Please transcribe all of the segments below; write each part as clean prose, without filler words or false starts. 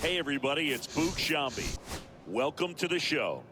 Hey everybody, it's Boog Shambi. Welcome to the show.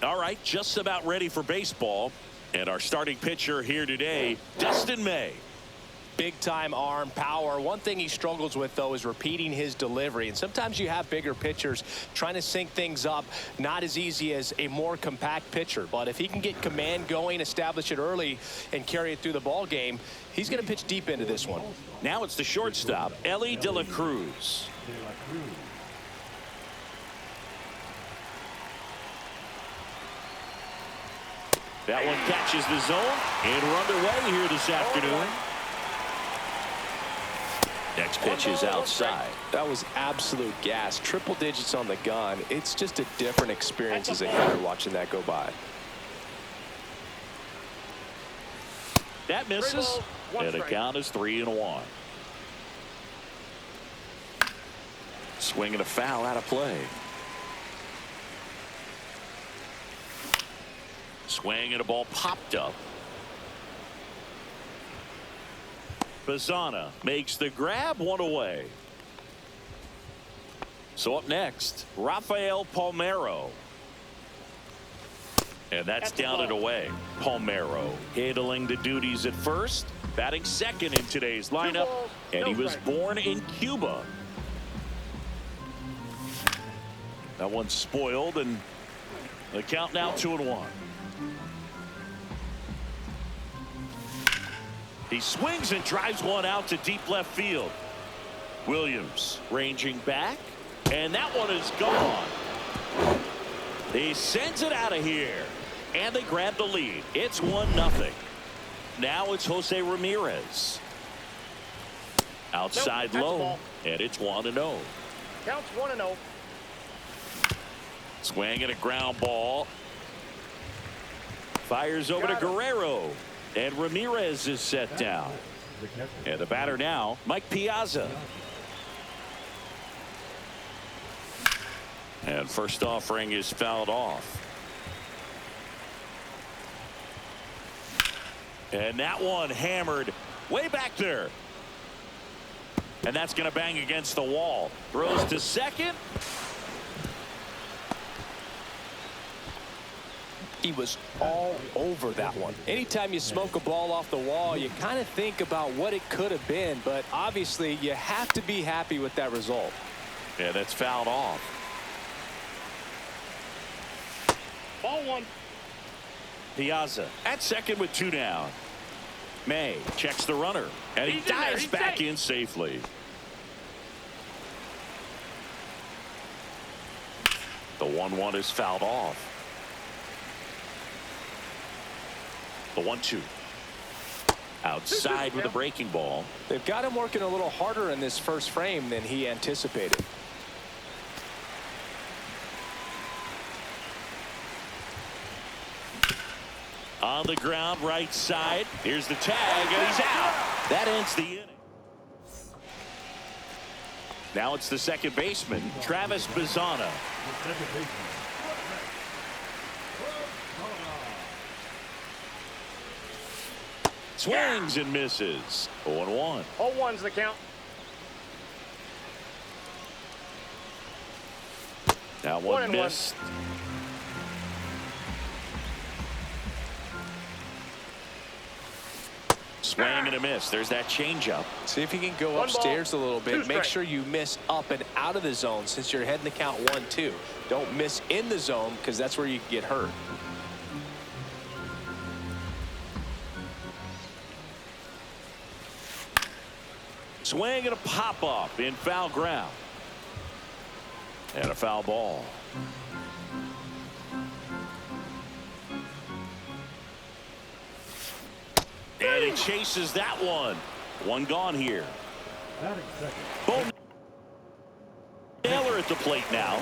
All right, just about ready for baseball. And our starting pitcher here today, Dustin May. Big-time arm, power. One thing he struggles with, though, is repeating his delivery. And sometimes you have bigger pitchers trying to sync things up, not as easy as a more compact pitcher. But if he can get command going, establish it early, and carry it through the ball game, he's going to pitch deep into this one. Now it's the shortstop, Ellie De La Cruz. That one catches the zone, and we're underway here this afternoon. Next pitch is outside. That was absolute gas. Triple digits on the gun. It's just a different experience as a hitter watching that go by. That misses, and the count is 3-1. Swing and a foul out of play. Swing and a ball popped up. Bazana makes the grab, one away. So up next, Rafael Palmeiro. And that's down and away. Palmeiro handling the duties at first, batting second in today's lineup, and he was born in Cuba. That one's spoiled, and the count now 2-1. He swings and drives one out to deep left field. Williams ranging back, and that one is gone. He sends it out of here, and they grab the lead. It's 1-0. Now it's Jose Ramirez. Outside low, and it's 1-0. Counts 1-0. Swing and a ground ball. Fires over to Guerrero. And Ramirez is set down. And the batter now, Mike Piazza. And first offering is fouled off. And that one hammered way back there. And that's going to bang against the wall. Throws to second. He was all over that one. Anytime you smoke a ball off the wall, you kind of think about what it could have been, but obviously you have to be happy with that result. Yeah, that's fouled off. Ball one. Piazza at second with 2 down. May checks the runner, and he dives back in safely. The 1-1 is fouled off. The 1-2. Outside with a breaking ball. They've got him working a little harder in this first frame than he anticipated. On the ground, right side. Here's the tag, and he's out. That ends the inning. Now it's the second baseman, Travis Bazzana. Swings and misses. 0-1. 0-1's the count. Now one missed. Swing and a miss. There's that changeup. See if you can go upstairs a little bit. Make sure you miss up and out of the zone since you're heading the count 1-2. Don't miss in the zone because that's where you can get hurt. Swing and a pop-up in foul ground. And a foul ball. And he chases that one. One gone here. Bo Naylor at the plate now.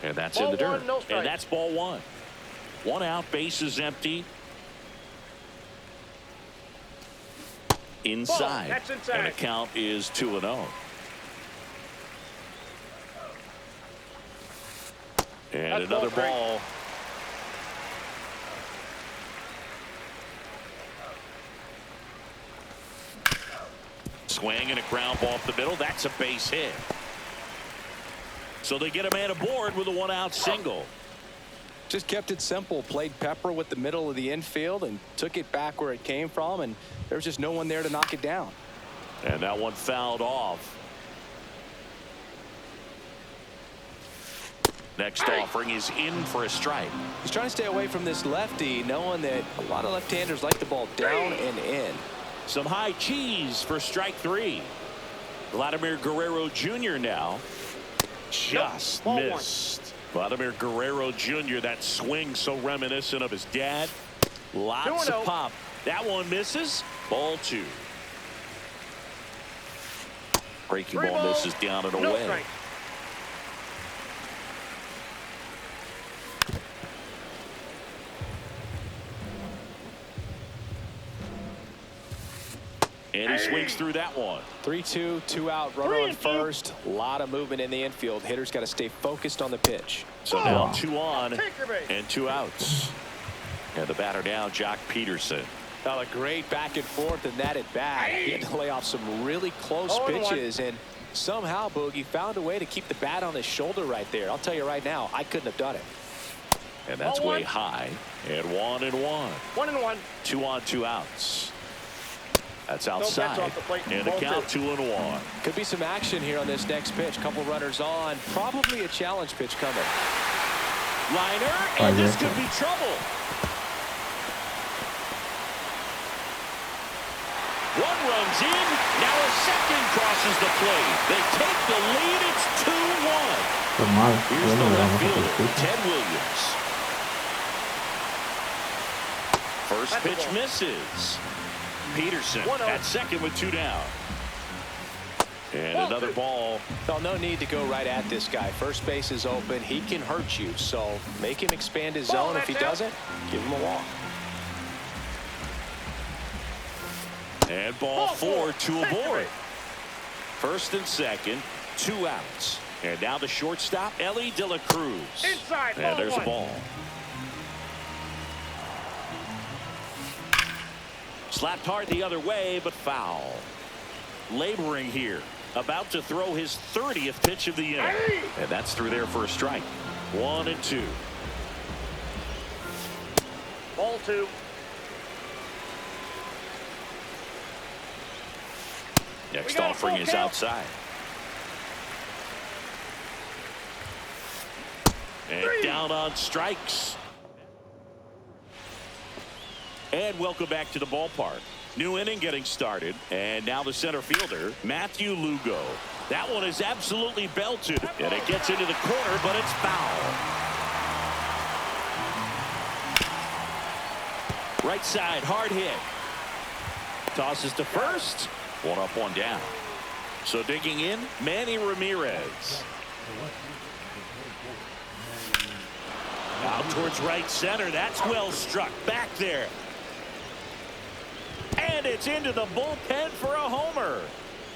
And that's in the dirt. And that's ball one. One out, bases empty. Inside. That's inside. And the count is 2-0. And That's another ball ball. Swing and a ground ball up the middle. That's a base hit. So they get a man aboard with a one-out single. Just kept it simple. Played pepper with the middle of the infield and took it back where it came from, and there was just no one there to knock it down. And that one fouled off. Next offering is in for a strike. He's trying to stay away from this lefty, knowing that a lot of left-handers like the ball down and in. Some high cheese for strike three. Vladimir Guerrero Jr. now. Just missed. Vladimir Guerrero Jr., that swing so reminiscent of his dad. Lots of pop. That one misses. Ball two. Breaking ball misses down and away. Strike. And he swings through that one. 3-2, 2-out, runner on first. A lot of movement in the infield. Hitters got to stay focused on the pitch. So now 2 on and 2 outs. And the batter now, Jock Peterson. Now a great back and forth and that at bat. He had to lay off some really close pitches, and somehow Boogie found a way to keep the bat on his shoulder right there. I'll tell you right now, I couldn't have done it. And that's way high. And 1-1. 1-1. 2 on, 2 outs. That's outside. And the count 2-1. Could be some action here on this next pitch. Couple runners on. Probably a challenge pitch coming. Liner, and this could be trouble. One runs in. Now a second crosses the plate. They take the lead. It's 2-1. Here's the left fielder, Ted Williams. First pitch misses. Peterson at second with 2 down. And another ball. Well, no need to go right at this guy. First base is open. He can hurt you. So make him expand his zone. If he doesn't, give him a walk. And ball 4, 2 aboard. First and second, 2 outs. And now the shortstop, Ellie De La Cruz. Inside, and there's a ball. Slapped hard the other way, but foul. Laboring here. About to throw his 30th pitch of the inning. And that's through there for a strike. 1-2. Ball 2. Next offering is outside. And down on strikes. And welcome back to the ballpark. New inning getting started. And now the center fielder, Matthew Lugo. That one is absolutely belted. And it gets into the corner, but it's foul. Right side, hard hit. Tosses to first. 1 up, 1 down. So digging in, Manny Ramirez. Out towards right center. That's well struck. Back there. And it's into the bullpen for a homer.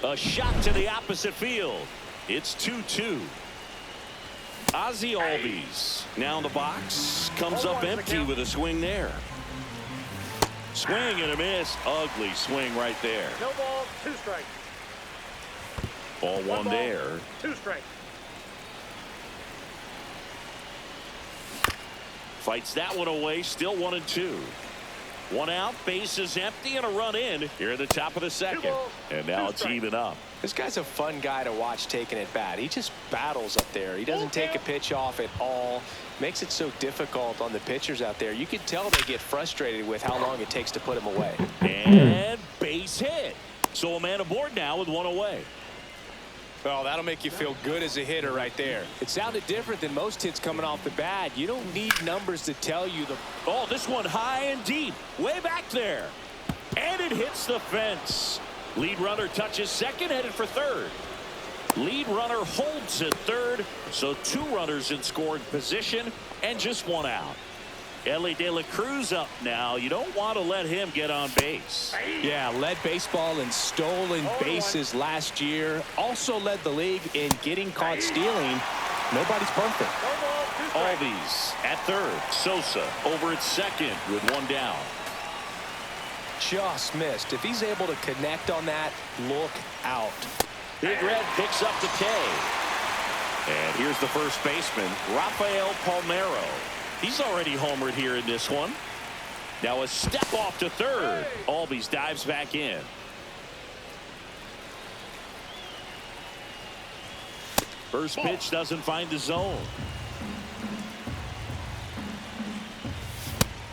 A shot to the opposite field. It's 2-2. Ozzie Albies now in the box. Comes up empty with a swing there. Swing and a miss. Ugly swing right there. No ball, 2 strikes. Ball one ball, there. 2 strikes. Fights that one away. Still 1-2. One out, base is empty, and a run in here at the top of the second. And now it's even up. This guy's a fun guy to watch taking at bat. He just battles up there. He doesn't take a pitch off at all. Makes it so difficult on the pitchers out there. You can tell they get frustrated with how long it takes to put him away. And base hit. So a man aboard now with one away. Well, that'll make you feel good as a hitter right there. It sounded different than most hits coming off the bat. You don't need numbers to tell you the... Oh, this one high and deep. Way back there. And it hits the fence. Lead runner touches second, headed for third. Lead runner holds at third. So 2 runners in scoring position and just 1 out. Ellie De La Cruz up now. You don't want to let him get on base. Yeah, led baseball in stolen bases last year. Also led the league in getting caught stealing. Nobody's perfect. Albies at third. Sosa over at second with 1 down. Just missed. If he's able to connect on that, look out. Big Red picks up the K. And here's the first baseman, Rafael Palmeiro. He's already homered here in this one. Now a step off to third. Albies dives back in. First pitch doesn't find the zone.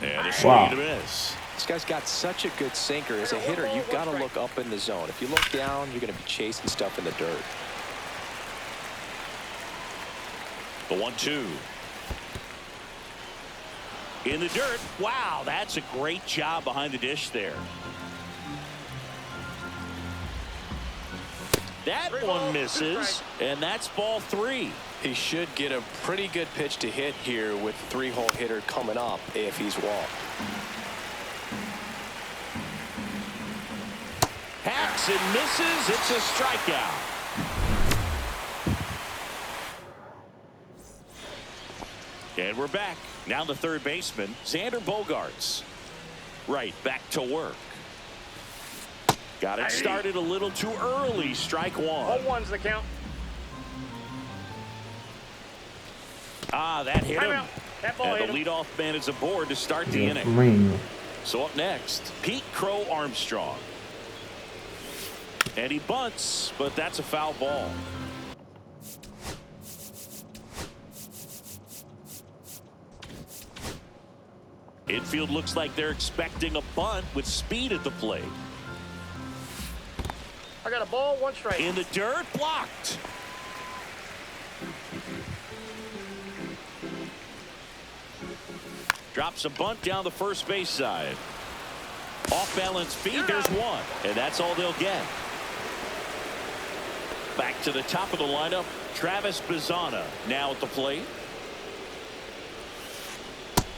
And a swing and a miss. This guy's got such a good sinker. As a hitter, you've got to look up in the zone. If you look down, you're going to be chasing stuff in the dirt. The 1-2. In the dirt. Wow, that's a great job behind the dish there. That one misses, and that's ball 3. He should get a pretty good pitch to hit here with 3-hole hitter coming up if he's walked. Hacks and misses. It's a strikeout. And we're back. Now the third baseman, Xander Bogaerts. Right, back to work. Got it started a little too early. Strike 1. 0-1's the count. Ah, that hit him. That ball And hit the him. leadoff man is aboard to start the inning. So up next, Pete Crow Armstrong. And he bunts, but that's a foul ball. Infield looks like they're expecting a bunt with speed at the plate. I got a ball, 1 strike. In the dirt, blocked. Drops a bunt down the first base side. Off balance feed, there's 1. And that's all they'll get. Back to the top of the lineup, Travis Bazzana now at the plate.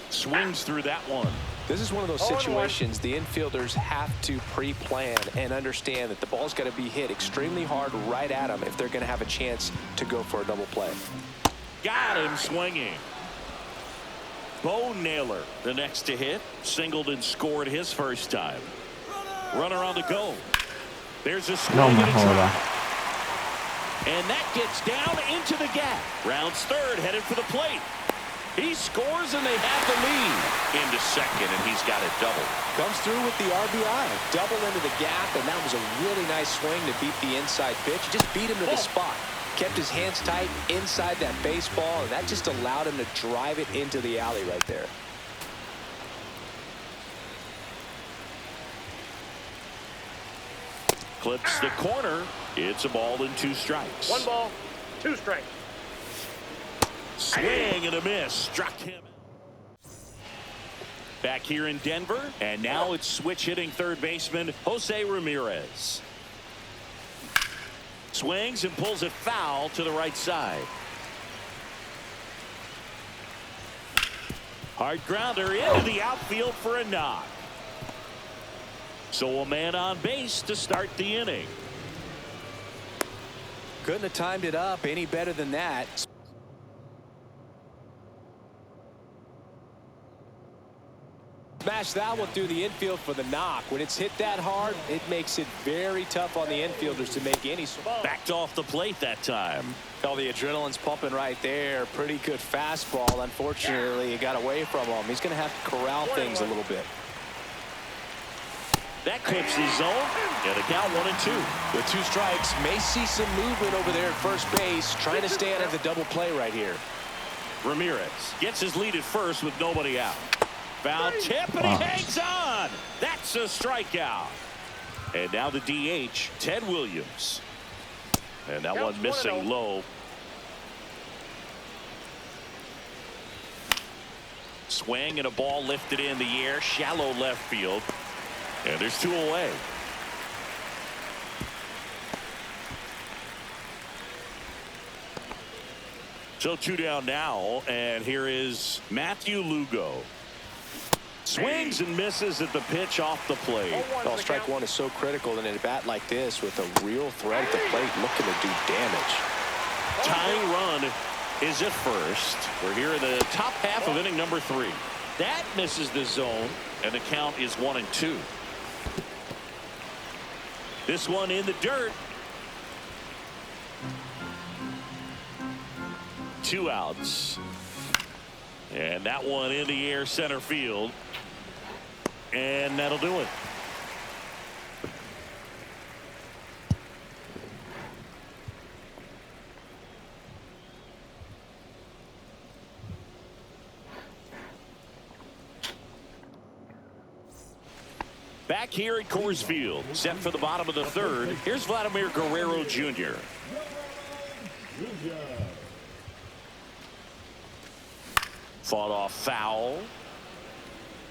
Swings through that one. This is one of those situations the infielders have to pre-plan and understand that the ball's got to be hit extremely hard right at them if they're going to have a chance to go for a double play. Got him swinging. Bo Naylor, the next to hit, singled and scored his first time. Runner on the go. There's a swing and a drive. And that gets down into the gap. Rounds third, headed for the plate. He scores and they have the lead. Into second, and he's got it double. Comes through with the RBI. Double into the gap, and that was a really nice swing to beat the inside pitch. He just beat him to the spot. Kept his hands tight inside that baseball, and that just allowed him to drive it into the alley right there. Clips the corner. It's a ball and 2 strikes. 1 ball, 2 strikes. Swing and a miss. Struck him. Back here in Denver, and now it's switch hitting third baseman Jose Ramirez. Swings and pulls it foul to the right side. Hard grounder into the outfield for a knock. So a man on base to start the inning. Couldn't have timed it up any better than that. Smash that one through the infield for the knock. When it's hit that hard, it makes it very tough on the infielders to make any. Backed off the plate that time. Oh, the adrenaline's pumping right there. Pretty good fastball. Unfortunately, it got away from him. He's going to have to corral things a little bit. That clips the zone, and a count 1-2. With 2 strikes, may see some movement over there at first base, trying to stay out of the double play right here. Ramirez gets his lead at first with nobody out. Foul tip, and he hangs on. That's a strikeout. And now the DH, Ted Williams. And that one missing low. Swing and a ball lifted in the air, shallow left field. And there's 2 away. So 2 down now, and here is Matthew Lugo. Swings and misses at the pitch off the plate. Well, strike one is so critical in a bat like this with a real threat at the plate looking to do damage. Tying run is at first. We're here in the top half of inning number 3. That misses the zone, and the count is 1-2. This one in the dirt. 2 outs. And that one in the air center field. And that'll do it. Back here at Coors Field, set for the bottom of the 3rd. Here's Vladimir Guerrero Jr. Fought off foul.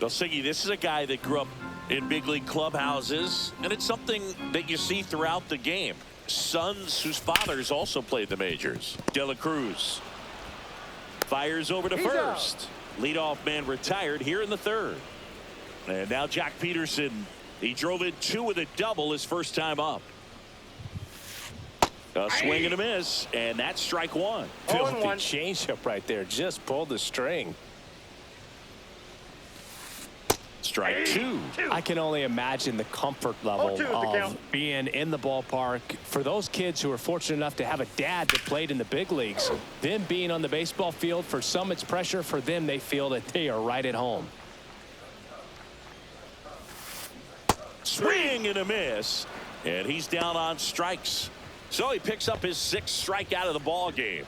Siggy, this is a guy that grew up in big league clubhouses, and it's something that you see throughout the game. Sons whose fathers also played the majors. De La Cruz fires over to first. Leadoff man retired here in the 3rd. And now Jack Peterson, he drove in 2 with a double his first time up. A swing and a miss, and that's strike 1. Filthy changeup right there, just pulled the string. Strike 2. I can only imagine the comfort level of being in the ballpark. For those kids who are fortunate enough to have a dad that played in the big leagues, them being on the baseball field, for some it's pressure. For them, they feel that they are right at home. Swing and a miss, and he's down on strikes. So he picks up his 6th strikeout of the ball game.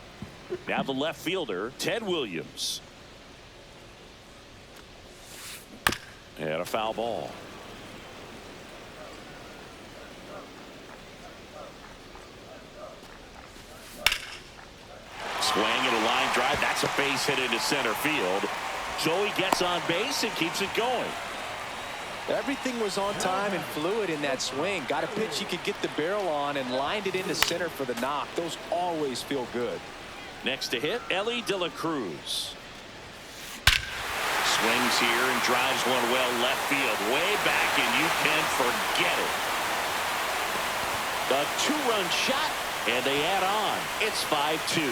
Now the left fielder, Ted Williams. And a foul ball. Swing and a line drive. That's a base hit into center field. So he gets on base and keeps it going. Everything was on time and fluid in that swing. Got a pitch you could get the barrel on and lined it into center for the knock. Those always feel good. Next to hit, Ellie De La Cruz. Swings here and drives one well left field. Way back, and you can forget it. A 2-run shot, and they add on. It's 5-2.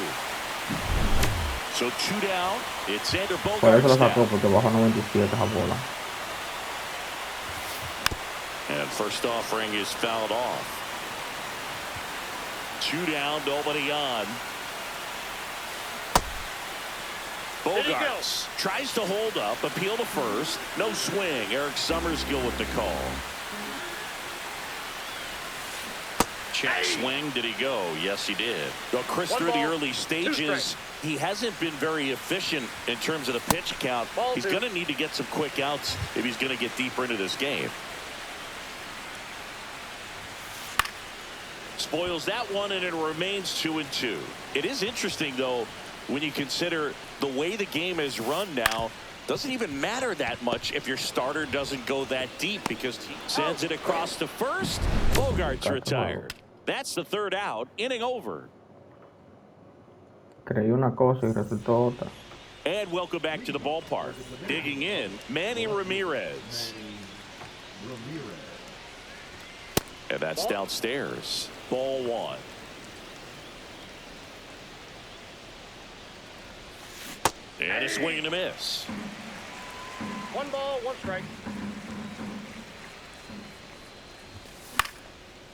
So 2 down. It's Xander Por eso lo Bogaerts sacó, porque bajó 97 esa bola. And first offering is fouled off. 2 down, nobody on. Bogaerts tries to hold up, appeal to first. No swing. Eric Summerskill with the call. Check swing. Did he go? Yes, he did. Well, Chris, through the early stages, he hasn't been very efficient in terms of the pitch count. He's going to need to get some quick outs if he's going to get deeper into this game. Spoils that one, and it remains 2-2. It is interesting, though, when you consider the way the game is run now. Doesn't even matter that much if your starter doesn't go that deep, because he sends it across to first. Bogaerts retired. That's the 3rd out. Inning over. Creí una cosa y resultó otra. And welcome back to the ballpark. Digging in, Manny Ramirez. And that's downstairs. Ball one. And a swing and a miss. 1 ball, 1 strike.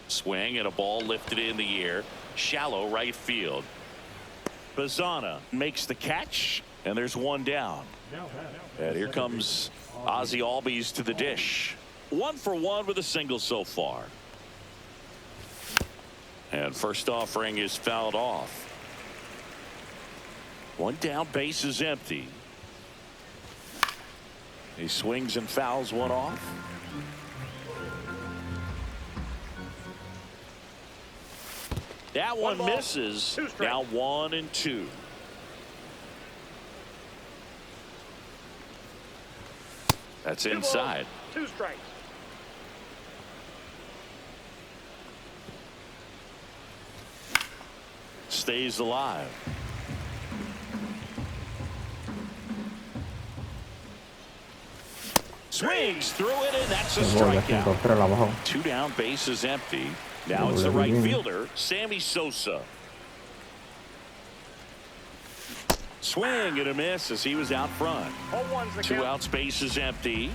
Swing and a ball lifted in the air. Shallow right field. Bazana makes the catch, and there's one down. And here comes Ozzie Albies to the dish. 1 for 1 with a single so far. And first offering is fouled off. 1 down, base is empty. He swings and fouls one off. That one misses. Now 1 and 2. That's inside. 2 strikes. Stays alive. Swings through it, and that's a strikeout. 5-3 abajo. 2 down, base is empty. Now it's the right fielder, Sammy Sosa. Swing and a miss as he was out front. 0-1's the 2 count. outs, base is empty.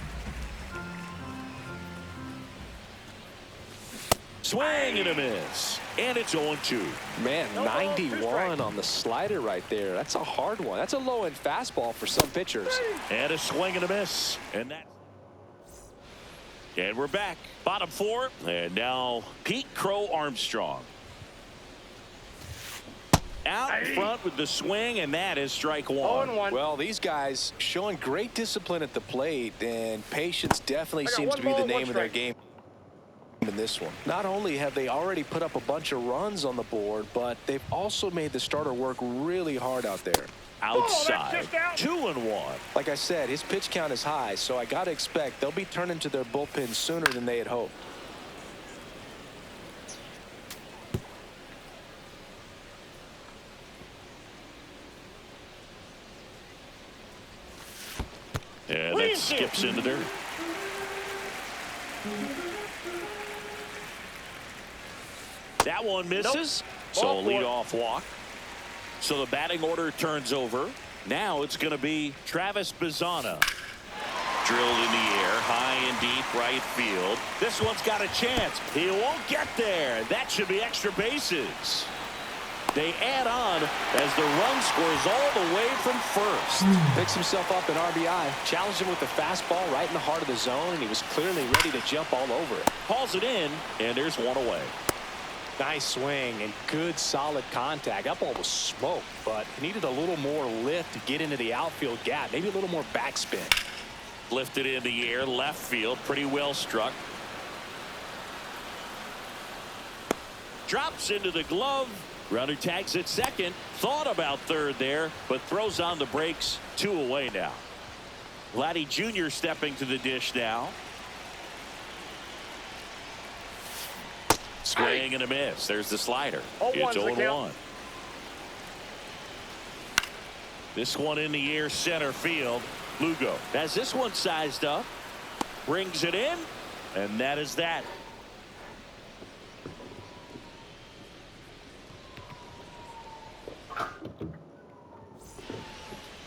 Swing and a miss. And it's 0-2. Man, No ball, 2 91 strikes. on the slider right there. That's a hard one. That's a low-end fastball for some pitchers. And a swing and a miss. And we're back. Bottom 4. And now Pete Crow Armstrong. Out in front with the swing, and that is strike 1. 0-1. Well, these guys showing great discipline at the plate, and patience definitely I got seems 1 to be the ball, name 1 of their strike. game in this one. Not only have they already put up a bunch of runs on the board, but they've also made the starter work really hard out there. Outside. that's just out. 2-1. Like I said, his pitch count is high, so I got to expect they'll be turning to their bullpen sooner than they had hoped. And that skips in the dirt. That one misses. So a Ball 4. leadoff walk. So the batting order turns over. Now it's going to be Travis Bazana. Drilled in the air, high and deep right field. This one's got a chance. He won't get there. That should be extra bases. They add on as the run scores all the way from first. Picks himself up an RBI. Challenged him with the fastball right in the heart of the zone, and he was clearly ready to jump all over it. Hauls it in, and there's one away. Nice swing and good solid contact. That ball was smoked, but he needed a little more lift to get into the outfield gap. Maybe a little more backspin. Lifted in the air, left field, pretty well struck. Drops into the glove. Runner tags at second. Thought about third there, but throws on the brakes. 2 away now. Vladdy Jr. stepping to the dish now. Swing and a miss. There's the slider. It's 0-1. This one in the air, center field. Lugo has this one sized up. Brings it in, and that is that.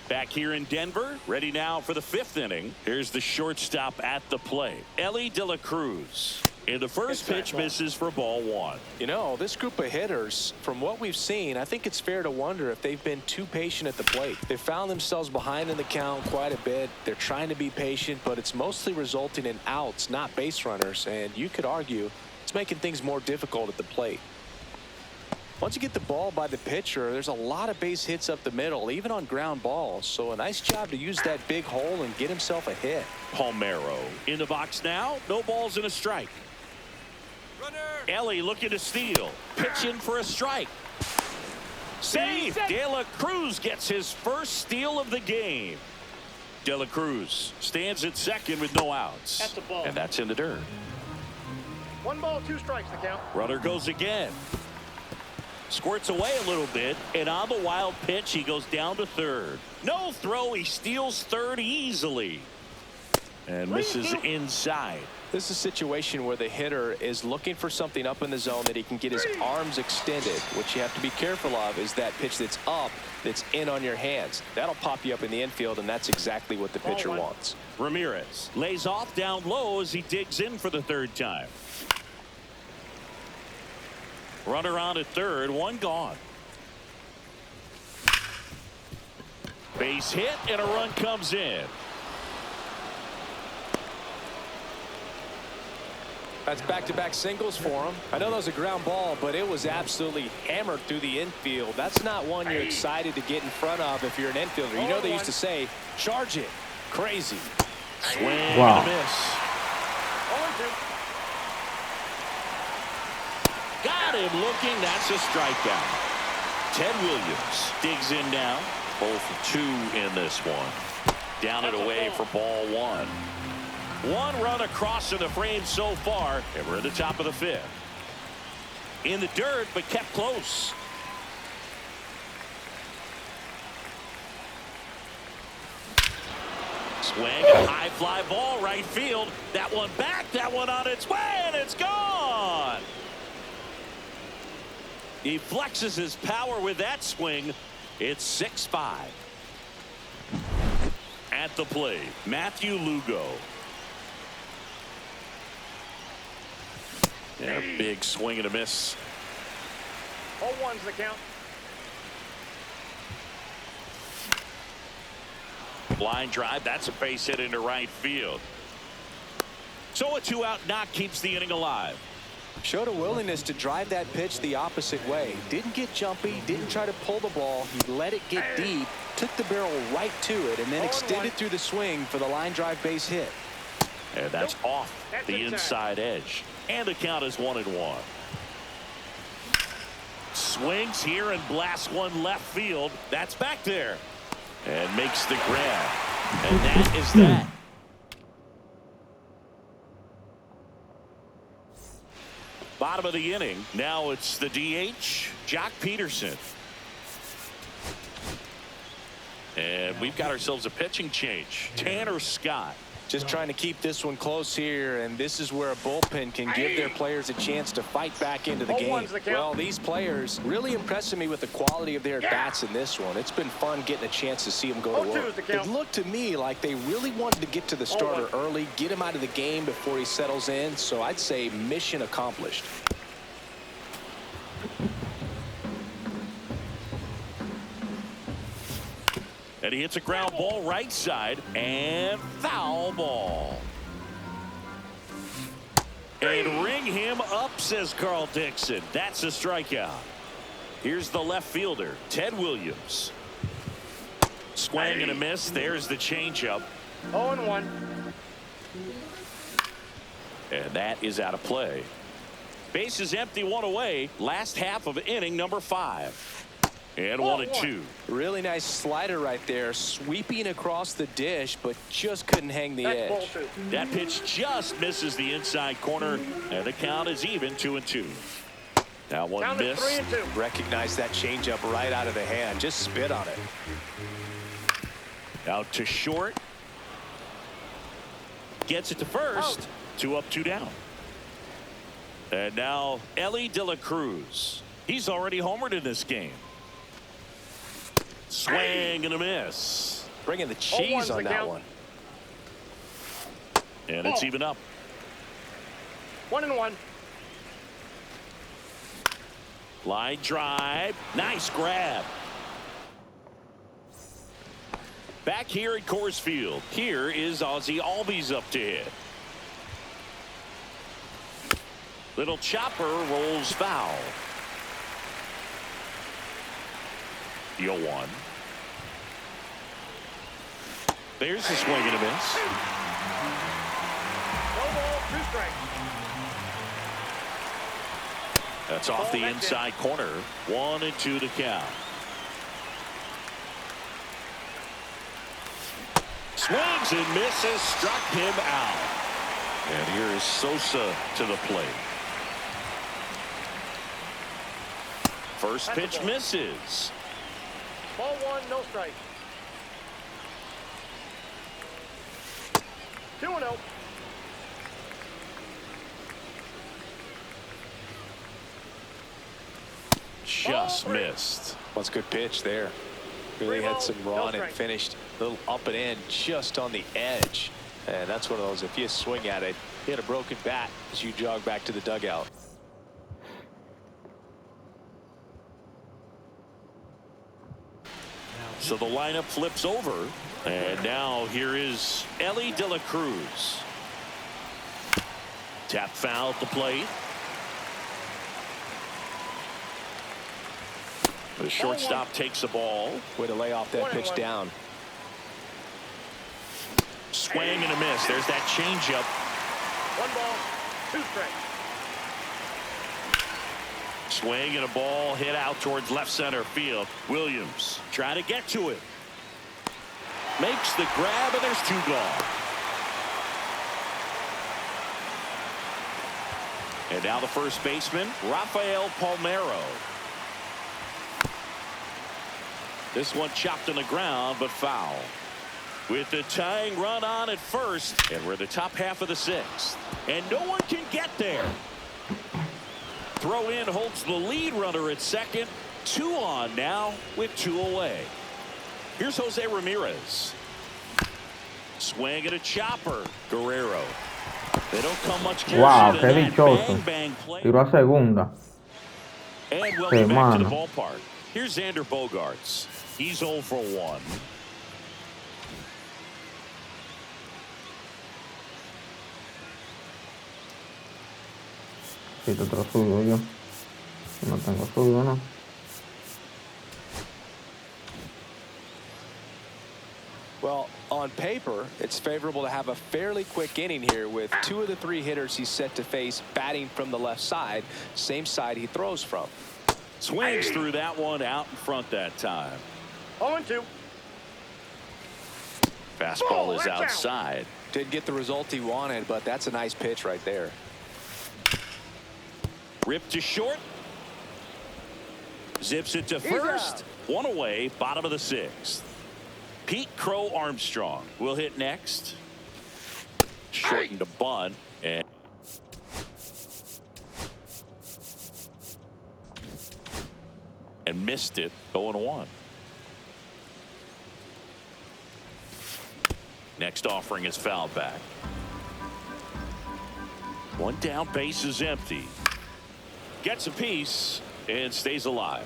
Back here in Denver, ready now for the 5th inning. Here's the shortstop at the plate, Elly De La Cruz. And the first pitch misses for ball 1. You know, this group of hitters, from what we've seen, I think it's fair to wonder if they've been too patient at the plate. They've found themselves behind in the count quite a bit. They're trying to be patient, but it's mostly resulting in outs, not base runners. And you could argue it's making things more difficult at the plate. Once you get the ball by the pitcher, there's a lot of base hits up the middle, even on ground balls. So a nice job to use that big hole and get himself a hit. Palmeiro in the box now. No balls and a strike. Elly looking to steal. Pitching for a strike. Save. De La Cruz gets his first steal of the game. De La Cruz stands at second with no outs. That's a ball. And that's in the dirt. 1 ball, 2 strikes the count. Runner goes again. Squirts away a little bit, and on the wild pitch, he goes down to third. No throw, he steals third easily. And misses inside. This is a situation where the hitter is looking for something up in the zone that he can get his arms extended. What you have to be careful of is that pitch that's up, that's in on your hands. That'll pop you up in the infield, and that's exactly what the pitcher wants. Ramirez lays off down low as he digs in for the third time. Runner on at third, one gone. Base hit, and a run comes in. That's back-to-back singles for him. I know that was a ground ball, but it was absolutely hammered through the infield. That's not one you're excited to get in front of if you're an infielder. You know they used to say, charge it. Crazy. Swing and a miss. Got him looking. That's a strikeout. Ted Williams digs in now. 0 for 2 in this one. Down and away for ball one. One run across to the frame so far, and we're at the top of the fifth. In the dirt, but kept close. Swing, a high fly ball, right field. That one back, that one on its way, and it's gone. He flexes his power with that swing. It's 6-5. At the plate, Matthew Lugo. Yeah, big swing and a miss. 0-1's the count. Line drive, that's a base hit into right field. So a 2-out knock keeps the inning alive. Showed a willingness to drive that pitch the opposite way. Didn't get jumpy, didn't try to pull the ball. He let it get deep, took the barrel right to it, and then extended through the swing for the line drive base hit. And that's off the inside edge. And the count is 1-1. Swings here and blasts one left field. That's back there. And makes the grab. And that is that. Bottom of the inning. Now it's the DH, Jock Peterson. And we've got ourselves a pitching change. Tanner Scott. Just trying to keep this one close here, and this is where a bullpen can give their players a chance to fight back into the game. Well, these players really impressing me with the quality of their bats in this one. It's been fun getting a chance to see them go to work. It looked to me like they really wanted to get to the starter early, get him out of the game before he settles in, so I'd say mission accomplished. And he hits a ground ball right side and foul ball. And ring him up, says Carl Dixon. That's a strikeout. Here's the left fielder, Ted Williams. Swing and a miss. There's the changeup. 0-1. And that is out of play. Base is empty, one away. Last half of inning number 5. And 1-2. Really nice slider right there, sweeping across the dish, but just couldn't hang the edge. That pitch just misses the inside corner, and the count is even 2-2. Now one miss. Recognize that changeup right out of the hand. Just spit on it. Out to short. Gets it to first. 2 up, 2 down. And now Ellie De La Cruz. He's already homered in this game. Swing and a miss. Bringing the cheese on that one. And it's even up. 1-1. Line drive. Nice grab. Back here at Coors Field. Here is Ozzie Albies up to hit. Little chopper rolls foul. The 0-1. There's the swing and a miss. No ball, 2 strikes. That's off the inside corner. 1-2 to count. Swings and misses. Struck him out. And here is Sosa to the plate. First pitch misses. Ball one, no strike. 2-0. Just missed. That's a good pitch there. Really had some No run and strike. finished a little up and in just on the edge. And that's one of those, if you swing at it, hit a broken bat as you jog back to the dugout. So the lineup flips over. And now here is Ellie De La Cruz. Tap foul at the plate. The shortstop takes the ball. Way to lay off that pitch 1-1. down. Swing and a miss. There's that changeup. 1 ball, 2 strikes. Swing and a ball hit out towards left center field. Williams trying to get to it. Makes the grab, and there's 2 gone. And now the first baseman, Rafael Palmeiro. This one chopped on the ground, but foul. With the tying run on at first, and we're the top half of the 6th. And no one can get there. Throw in holds the lead runner at second. 2 on now with 2 away. Here's Jose Ramirez. Swing at a chopper. Guerrero. They don't come much closer Wow, than qué that dichoso. bang play. Tiró a segunda. And welcome back to the mano. ballpark. Here's Xander Bogaerts. He's 0 for 1. Necesito otro suyo yo. No tengo suyo, ¿no? Well, on paper, it's favorable to have a fairly quick inning here with 2 of the 3 hitters he's set to face batting from the left side, same side he throws from. Swings through that one out in front that time. 0-2. Fastball is that's out. outside. Didn't get the result he wanted, but that's a nice pitch right there. Ripped to short. Zips it to first. 1 away, bottom of the 6th. Pete Crow Armstrong will hit next. Shortened to bunt. And missed it. 0-1. Next offering is fouled back. 1 down, base is empty. Gets a piece and stays alive.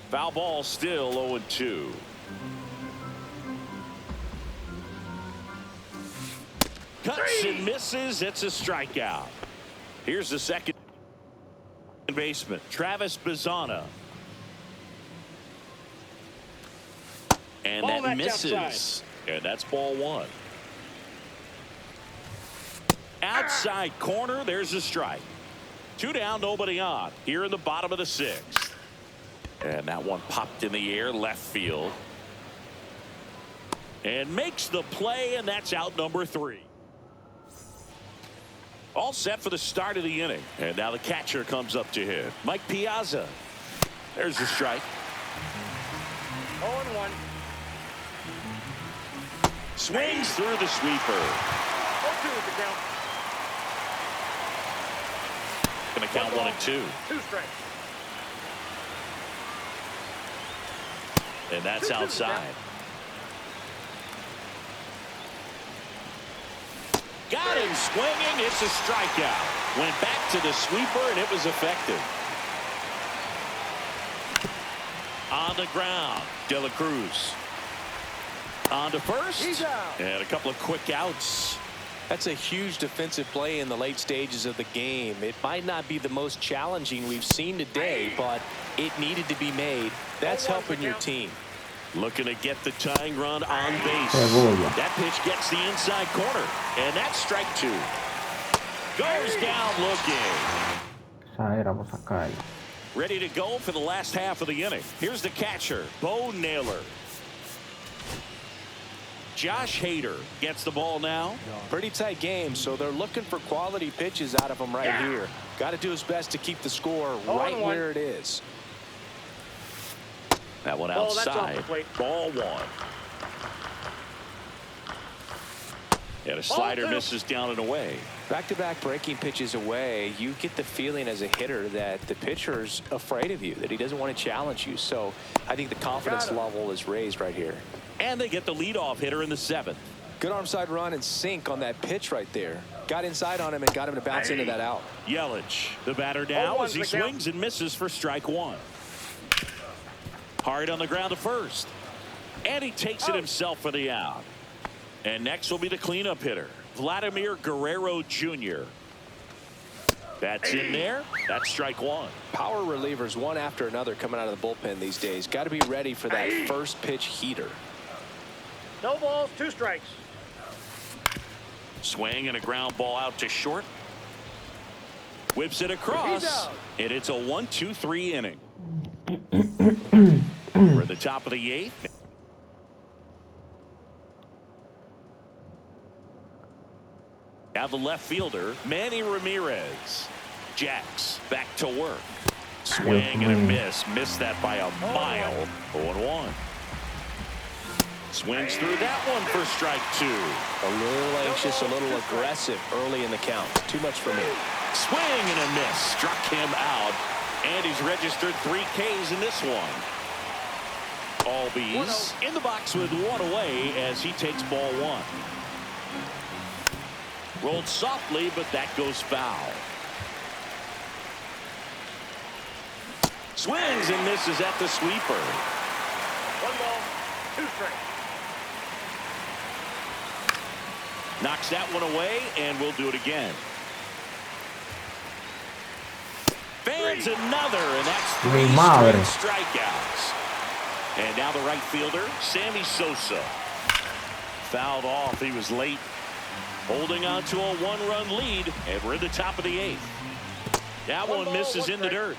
Foul ball still 0-2. Cuts and misses. It's a strikeout. Here's the second baseman, Travis Bazzana. And Ball, that that's misses. outside. And that's ball 1. Outside corner, there's a strike. 2 down, nobody on. Here in the bottom of the 6th. And that one popped in the air, left field. And makes the play, and that's out number 3. All set for the start of the inning. And now the catcher comes up to hit. Mike Piazza. There's the strike. 0-1. Swings through the sweeper. 0-2 is the count. Going to count 1-2. 2 strikes. And that's outside. Got him swinging. It's a strikeout. Went back to the sweeper, and it was effective. On the ground, De La Cruz. On to first. He's out. And a couple of quick outs. That's a huge defensive play in the late stages of the game. It might not be the most challenging we've seen today, but it needed to be made. That's helping your team. Looking to get the tying run on base. Cebolla. That pitch gets the inside corner. And that's strike 2. Goes down looking. Esa era por sacar. Ready to go for the last half of the inning. Here's the catcher, Bo Naylor. Josh Hader gets the ball now. Pretty tight game, so they're looking for quality pitches out of him right here. Got to do his best to keep the score right where it is. That one Ball, that's off outside. the plate. Ball one. And a slider misses down and away. Back-to-back breaking pitches away, you get the feeling as a hitter that the pitcher's afraid of you, that he doesn't want to challenge you. So I think the confidence level is raised right here. And they get the leadoff hitter in the 7th. Good arm side run and sink on that pitch right there. Got inside on him and got him to bounce into that out. Yelich, the batter now as he swings and misses for strike one. Hard on the ground to first. And he takes it himself for the out. And next will be the cleanup hitter, Vladimir Guerrero Jr. That's in there. That's strike one. Power relievers one after another coming out of the bullpen these days. Got to be ready for that first pitch heater. No balls, 2 strikes. Swing and a ground ball out to short. Whips it across. And it's a 1-2-3 inning. We're at the top of the 8th. Now the left fielder, Manny Ramirez. Jacks back to work. Swing and a miss. Missed that by a mile. 0-1. Swings through that one for strike 2. A little anxious, a little aggressive early in the count. Too much for me. Swing and a miss. Struck him out. And he's registered 3 Ks in this one. Albies in the box with 1 away as he takes ball 1. Rolled softly, but that goes foul. Swings and misses at the sweeper. 1 ball, 2 strikes. Knocks that one away, and we'll do it again. Fans another, and that's 3 straight strikeouts. And now the right fielder, Sammy Sosa. Fouled off. He was late. Holding on to a 1-run lead, and we're at the top of the 8th. That one misses in the dirt.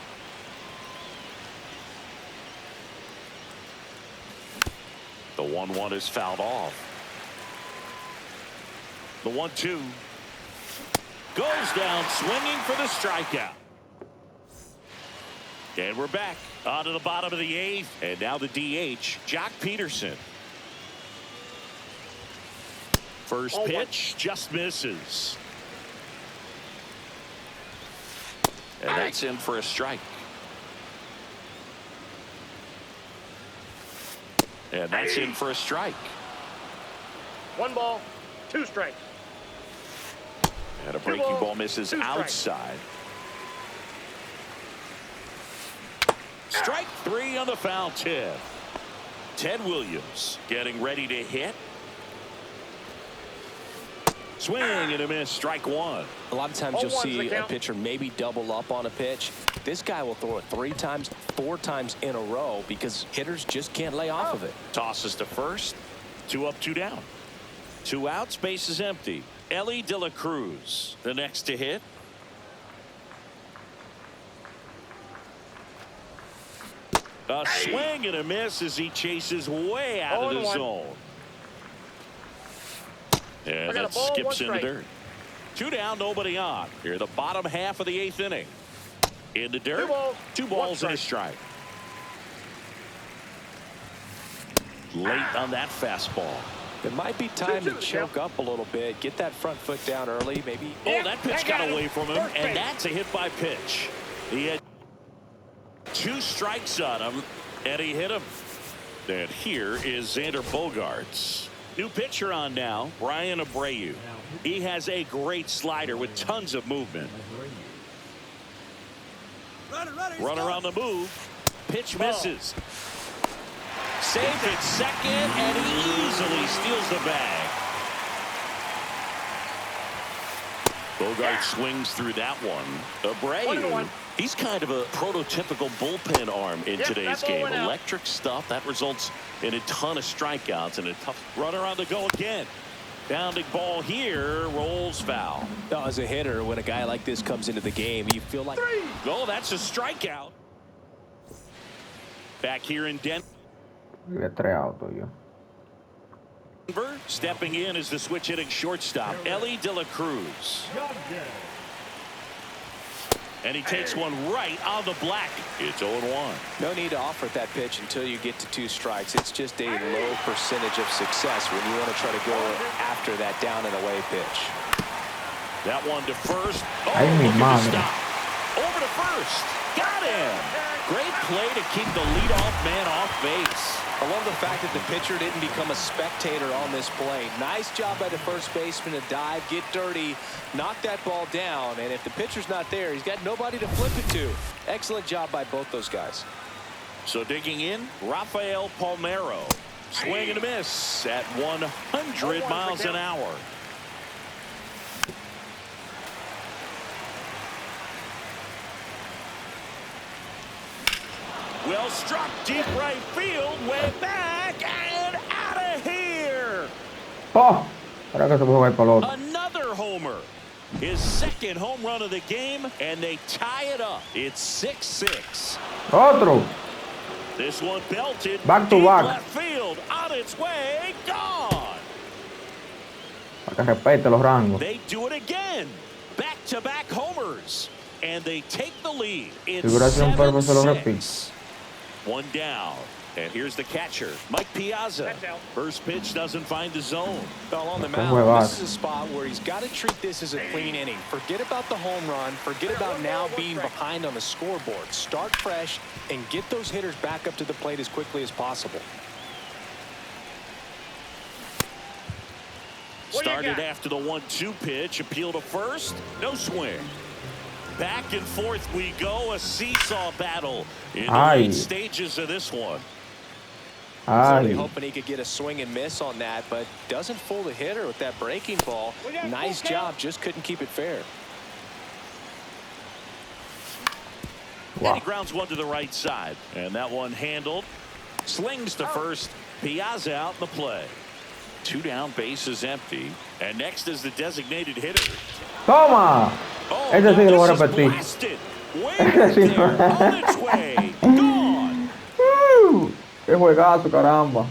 The 1-1 is fouled off. The 1-2 goes down swinging for the strikeout. And we're back onto the bottom of the 8th, and now the DH, Jock Peterson. First pitch just misses. And that's in for a strike. And that's in for a strike. 1 ball, 2 strikes. And a breaking ball misses outside. Strike 3 on the foul tip. Ted Williams getting ready to hit. Swing and a miss. Strike 1. A lot of times you'll see a pitcher maybe double up on a pitch. This guy will throw it 3 times, 4 times in a row because hitters just can't lay off of it. Tosses to first. 2 up, 2 down. 2 outs. Base is empty. Ellie De La Cruz, the next to hit. A swing and a miss as he chases way out of the zone. And that skips in the dirt. 2 down, nobody on. Here, the bottom half of the 8th inning. In the dirt, 2 balls and a strike. Late on that fastball. It might be time to choke up a little bit, get that front foot down early, maybe. Oh, that pitch got away from him, and that's a hit by pitch. He had 2 strikes on him, and he hit him. And here is Xander Bogaerts. New pitcher on now, Brian Abreu. He has a great slider with tons of movement. Runner on the move. Pitch misses. Saved at second, and he easily steals the bag. Bogaerts swings through that one. Abreu, he's kind of a prototypical bullpen arm in today's game. Electric stuff that results in a ton of strikeouts and a tough runner on the go again. Bounding ball here, rolls foul. Now, as a hitter, when a guy like this comes into the game, you feel like oh, that's a strikeout. Back here in Denver. Stepping in is the switch hitting shortstop, Ellie De La Cruz. And he takes one right on the black. It's 0-1. No need to offer that pitch until you get to 2 strikes. It's just a low percentage of success when you want to try to go after that down and away pitch. That one to first. Oh, Ay, mi looking to madre. stop. Over to first. Got him. Great play to keep the leadoff man off base. I love the fact that the pitcher didn't become a spectator on this play. Nice job by the first baseman to dive, get dirty, knock that ball down. And if the pitcher's not there, he's got nobody to flip it to. Excellent job by both those guys. So digging in, Rafael Palmeiro. Swing and a miss at 100 miles an hour. Well struck, deep right field, way back, and out of here. ¡Oh! Ahora que se puede jugar para el otro. Another homer. His second home run of the game, and they tie it up. It's 6-6. ¡Otro! This one belted. Back to deep back. left field, on its way, gone. Para que respete los rangos. They do it again. Back-to-back homers. And they take the lead. It's Figuración para que se lo 7-6. repite. One down. And here's the catcher, Mike Piazza. First pitch doesn't find the zone. Well, on the Qué mound, juegazo. this is a spot where he's got to treat this as a clean inning. Forget about the home run. Forget about now being behind on the scoreboard. Start fresh and get those hitters back up to the plate as quickly as possible. Started after the 1-2 pitch. Appeal to first. No swing. Back and forth we go. A seesaw battle in the late stages of this one. Really hoping he could get a swing and miss on that, but doesn't fool the hitter with that breaking ball. Nice job, just couldn't keep it fair. Wow. And he grounds one to the right side, and that one handled. Slings to first. Piazza out in the play. 2 down, bases empty, and next is the designated hitter. ¡Toma! Oh, Ese sí lo voy a repetir. Blasted. Way back there, on its way, gone. ¡Qué juegazo, caramba!